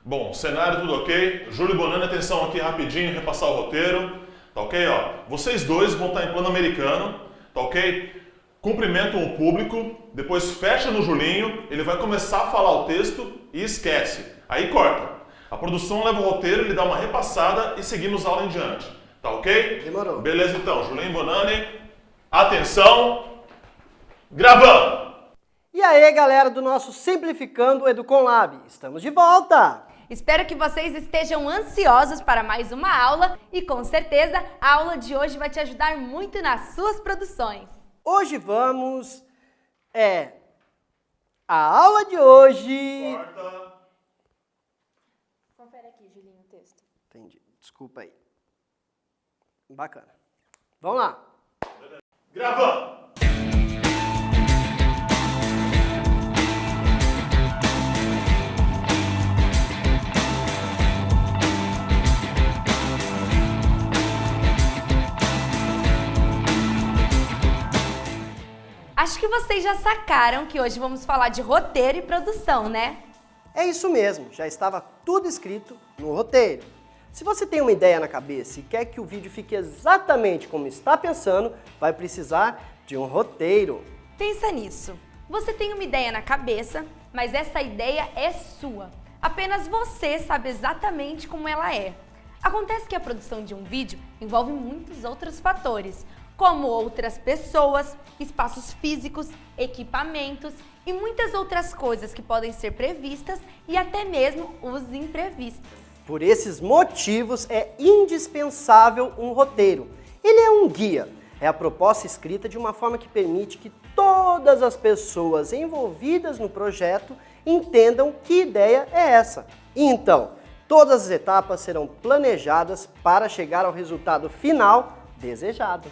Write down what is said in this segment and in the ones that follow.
Bom, cenário tudo ok. Júlio e Bonani, atenção aqui rapidinho, repassar o roteiro. Tá ok? Ó, vocês dois vão estar em plano americano, tá ok? Cumprimentam o público, depois fecha no Julinho, ele vai começar a falar o texto e esquece. Aí corta. A produção leva o roteiro, ele dá uma repassada e seguimos a aula em diante. Tá ok? Demorou. Beleza então, Julinho e Bonani, atenção, gravando! E aí, galera do nosso Simplificando Educom Lab, estamos de volta! Espero que vocês estejam ansiosos para mais uma aula e com certeza a aula de hoje vai te ajudar muito nas suas produções. Hoje vamos... A aula de hoje... Corta. Confere aqui, Julinho, o texto. Entendi, desculpa aí. Bacana. Vamos lá. Gravando! Acho que vocês já sacaram que hoje vamos falar de roteiro e produção, né? É isso mesmo, já estava tudo escrito no roteiro. Se você tem uma ideia na cabeça e quer que o vídeo fique exatamente como está pensando, vai precisar de um roteiro. Pensa nisso. Você tem uma ideia na cabeça, mas essa ideia é sua. Apenas você sabe exatamente como ela é. Acontece que a produção de um vídeo envolve muitos outros fatores, como outras pessoas, espaços físicos, equipamentos e muitas outras coisas que podem ser previstas e até mesmo os imprevistos. Por esses motivos é indispensável um roteiro. Ele é um guia, é a proposta escrita de uma forma que permite que todas as pessoas envolvidas no projeto entendam que ideia é essa. E então, todas as etapas serão planejadas para chegar ao resultado final desejado.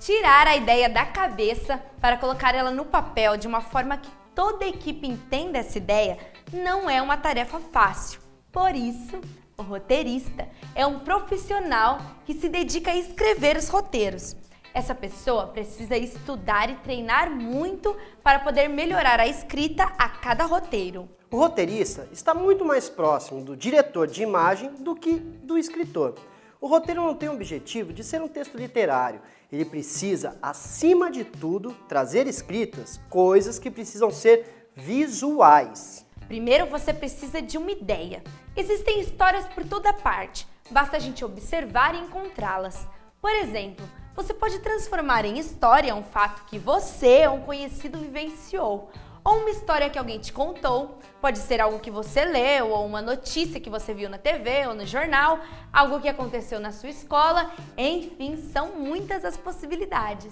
Tirar a ideia da cabeça para colocar ela no papel de uma forma que toda a equipe entenda essa ideia não é uma tarefa fácil. Por isso, o roteirista é um profissional que se dedica a escrever os roteiros. Essa pessoa precisa estudar e treinar muito para poder melhorar a escrita a cada roteiro. O roteirista está muito mais próximo do diretor de imagem do que do escritor. O roteiro não tem o objetivo de ser um texto literário. Ele precisa, acima de tudo, trazer escritas coisas que precisam ser visuais. Primeiro você precisa de uma ideia. Existem histórias por toda parte, basta a gente observar e encontrá-las. Por exemplo, você pode transformar em história um fato que você ou um conhecido vivenciou, ou uma história que alguém te contou, pode ser algo que você leu, ou uma notícia que você viu na TV ou no jornal, algo que aconteceu na sua escola, enfim, são muitas as possibilidades.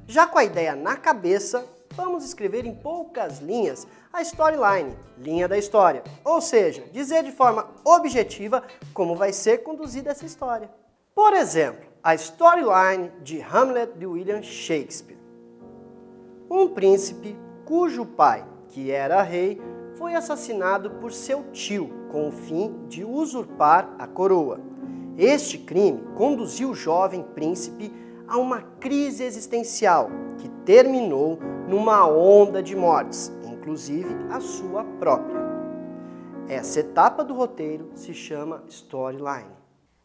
Já com a ideia na cabeça, vamos escrever em poucas linhas a storyline, linha da história, ou seja, dizer de forma objetiva como vai ser conduzida essa história. Por exemplo, a storyline de Hamlet de William Shakespeare. Um príncipe cujo pai, que era rei, foi assassinado por seu tio com o fim de usurpar a coroa. Este crime conduziu o jovem príncipe a uma crise existencial que terminou numa onda de mortes, inclusive a sua própria. Essa etapa do roteiro se chama storyline.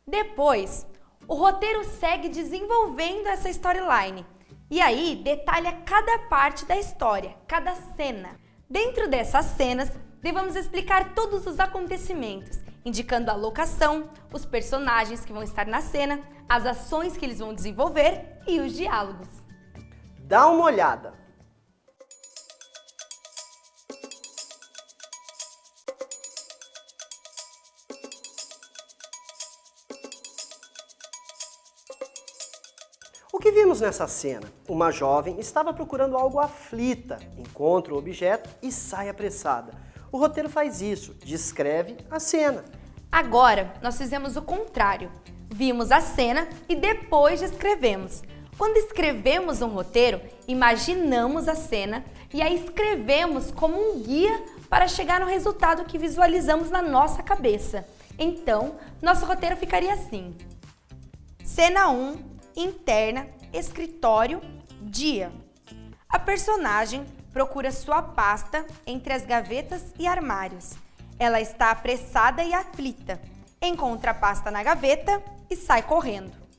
Depois, o roteiro segue desenvolvendo essa storyline. E aí, detalha cada parte da história, cada cena. Dentro dessas cenas, devemos explicar todos os acontecimentos, indicando a locação, os personagens que vão estar na cena, as ações que eles vão desenvolver e os diálogos. Dá uma olhada. O que vimos nessa cena? Uma jovem estava procurando algo aflita, encontra o objeto e sai apressada. O roteiro faz isso, descreve a cena. Agora, nós fizemos o contrário. Vimos a cena e depois descrevemos. Quando escrevemos um roteiro, imaginamos a cena e a escrevemos como um guia para chegar no resultado que visualizamos na nossa cabeça. Então, nosso roteiro ficaria assim. Cena 1, interna, escritório, dia. A personagem procura sua pasta entre as gavetas e armários. Ela está apressada e aflita. Encontra a pasta na gaveta e sai correndo.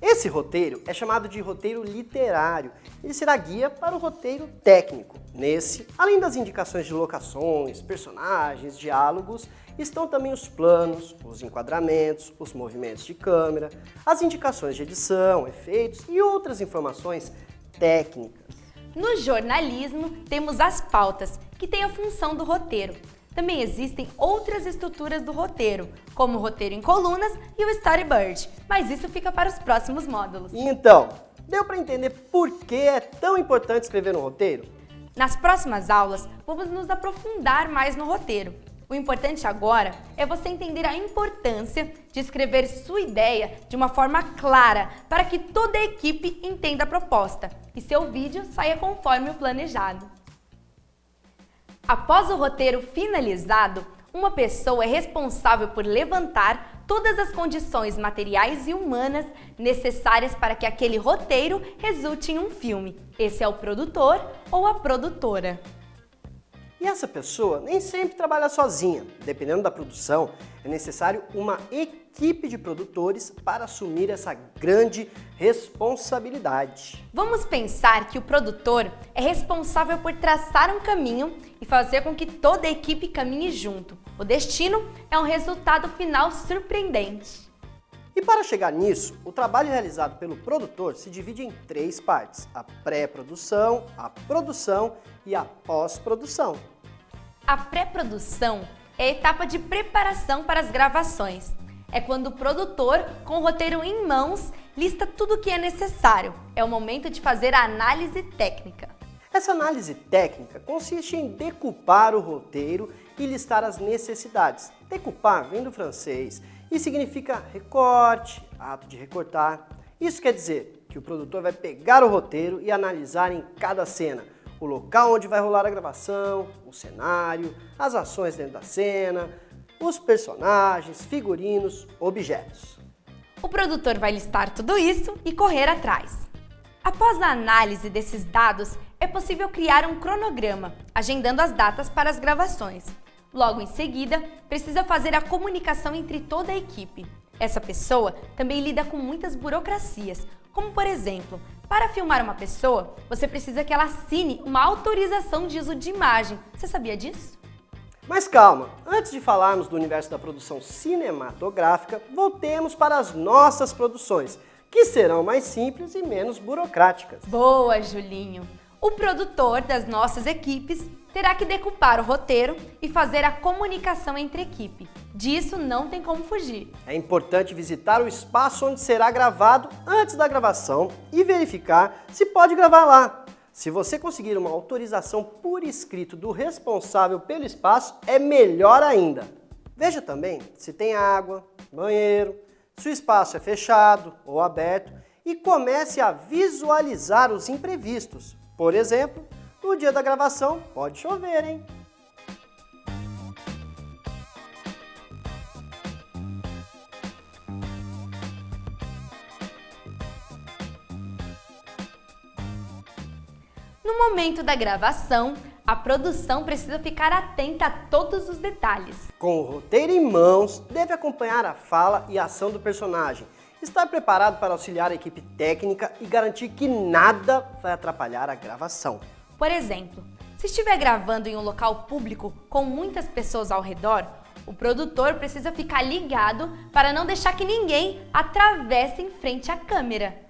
Esse roteiro é chamado de roteiro literário. Ele será guia para o roteiro técnico. Nesse, além das indicações de locações, personagens, diálogos, estão também os planos, os enquadramentos, os movimentos de câmera, as indicações de edição, efeitos e outras informações técnicas. No jornalismo, temos as pautas, que têm a função do roteiro. Também existem outras estruturas do roteiro, como o roteiro em colunas e o storyboard, mas isso fica para os próximos módulos. Então, deu para entender por que é tão importante escrever um roteiro? Nas próximas aulas, vamos nos aprofundar mais no roteiro. O importante agora é você entender a importância de escrever sua ideia de uma forma clara para que toda a equipe entenda a proposta e seu vídeo saia conforme o planejado. Após o roteiro finalizado, uma pessoa é responsável por levantar todas as condições materiais e humanas necessárias para que aquele roteiro resulte em um filme. Esse é o produtor ou a produtora. E essa pessoa nem sempre trabalha sozinha. Dependendo da produção, é necessário uma equipe de produtores para assumir essa grande responsabilidade. Vamos pensar que o produtor é responsável por traçar um caminho e fazer com que toda a equipe caminhe junto. O destino é um resultado final surpreendente. E para chegar nisso, o trabalho realizado pelo produtor se divide em 3 partes: a pré-produção, a produção e a pós-produção. A pré-produção é a etapa de preparação para as gravações. É quando o produtor, com o roteiro em mãos, lista tudo o que é necessário. É o momento de fazer a análise técnica. Essa análise técnica consiste em decupar o roteiro e listar as necessidades. Decupar vem do francês e significa recorte, ato de recortar. Isso quer dizer que o produtor vai pegar o roteiro e analisar em cada cena o local onde vai rolar a gravação, o cenário, as ações dentro da cena, os personagens, figurinos, objetos. O produtor vai listar tudo isso e correr atrás. Após a análise desses dados, é possível criar um cronograma, agendando as datas para as gravações. Logo em seguida, precisa fazer a comunicação entre toda a equipe. Essa pessoa também lida com muitas burocracias, como por exemplo, para filmar uma pessoa, você precisa que ela assine uma autorização de uso de imagem. Você sabia disso? Mas calma, antes de falarmos do universo da produção cinematográfica, voltemos para as nossas produções, que serão mais simples e menos burocráticas. Boa, Julinho! O produtor das nossas equipes terá que decupar o roteiro e fazer a comunicação entre a equipe. Disso não tem como fugir. É importante visitar o espaço onde será gravado antes da gravação e verificar se pode gravar lá. Se você conseguir uma autorização por escrito do responsável pelo espaço, é melhor ainda. Veja também se tem água, banheiro, se o espaço é fechado ou aberto e comece a visualizar os imprevistos. Por exemplo, no dia da gravação pode chover, hein? No momento da gravação, a produção precisa ficar atenta a todos os detalhes. Com o roteiro em mãos, deve acompanhar a fala e a ação do personagem, estar preparado para auxiliar a equipe técnica e garantir que nada vai atrapalhar a gravação. Por exemplo, se estiver gravando em um local público com muitas pessoas ao redor, o produtor precisa ficar ligado para não deixar que ninguém atravesse em frente à câmera.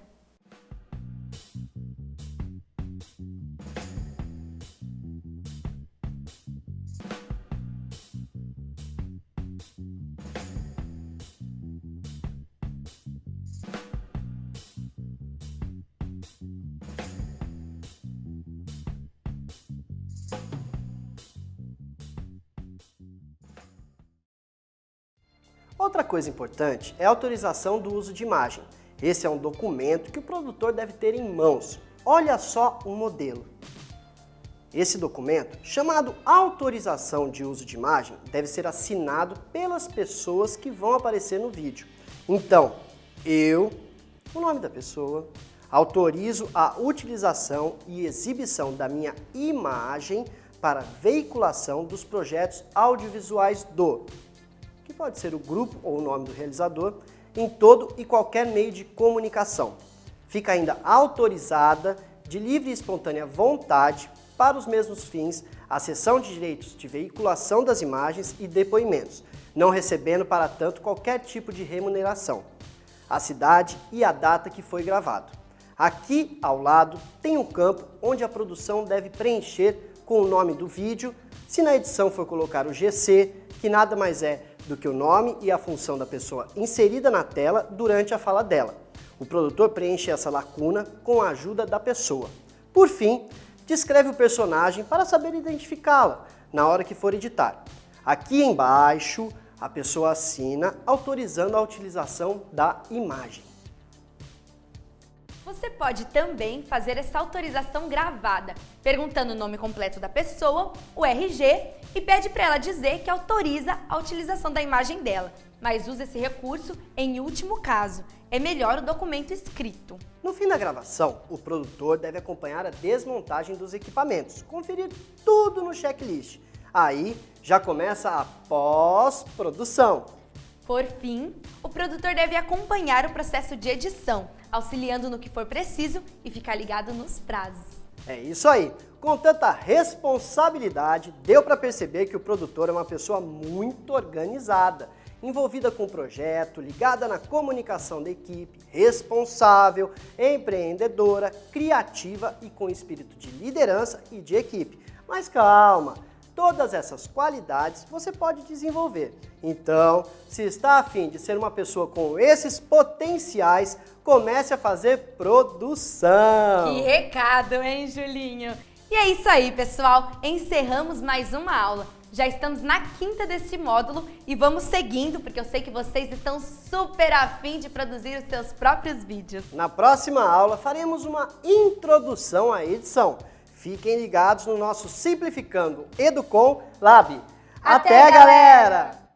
Outra coisa importante é a autorização do uso de imagem. Esse é um documento que o produtor deve ter em mãos. Olha só um modelo. Esse documento, chamado autorização de uso de imagem, deve ser assinado pelas pessoas que vão aparecer no vídeo. Então, eu, o nome da pessoa, autorizo a utilização e exibição da minha imagem para veiculação dos projetos audiovisuais que pode ser o grupo ou o nome do realizador, em todo e qualquer meio de comunicação. Fica ainda autorizada, de livre e espontânea vontade, para os mesmos fins, a cessão de direitos de veiculação das imagens e depoimentos, não recebendo para tanto qualquer tipo de remuneração, a cidade e a data que foi gravado. Aqui ao lado tem um campo onde a produção deve preencher com o nome do vídeo, se na edição for colocar o GC, que nada mais é do que o nome e a função da pessoa inserida na tela durante a fala dela. O produtor preenche essa lacuna com a ajuda da pessoa. Por fim, descreve o personagem para saber identificá-la na hora que for editar. Aqui embaixo, a pessoa assina autorizando a utilização da imagem. Você pode também fazer essa autorização gravada, perguntando o nome completo da pessoa, o RG, e pede para ela dizer que autoriza a utilização da imagem dela, mas usa esse recurso em último caso. É melhor o documento escrito. No fim da gravação, o produtor deve acompanhar a desmontagem dos equipamentos, conferir tudo no checklist. Aí já começa a pós-produção. Por fim, o produtor deve acompanhar o processo de edição, auxiliando no que for preciso e ficar ligado nos prazos. É isso aí! Com tanta responsabilidade, deu para perceber que o produtor é uma pessoa muito organizada, envolvida com o projeto, ligada na comunicação da equipe, responsável, empreendedora, criativa e com espírito de liderança e de equipe. Mas calma! Todas essas qualidades você pode desenvolver. Então, se está a fim de ser uma pessoa com esses potenciais, comece a fazer produção. Que recado, hein, Julinho? E é isso aí, pessoal. Encerramos mais uma aula. Já estamos na 5ª desse módulo e vamos seguindo, porque eu sei que vocês estão super afim de produzir os seus próprios vídeos. Na próxima aula, faremos uma introdução à edição. Fiquem ligados no nosso Simplificando Educom Lab. Até, galera!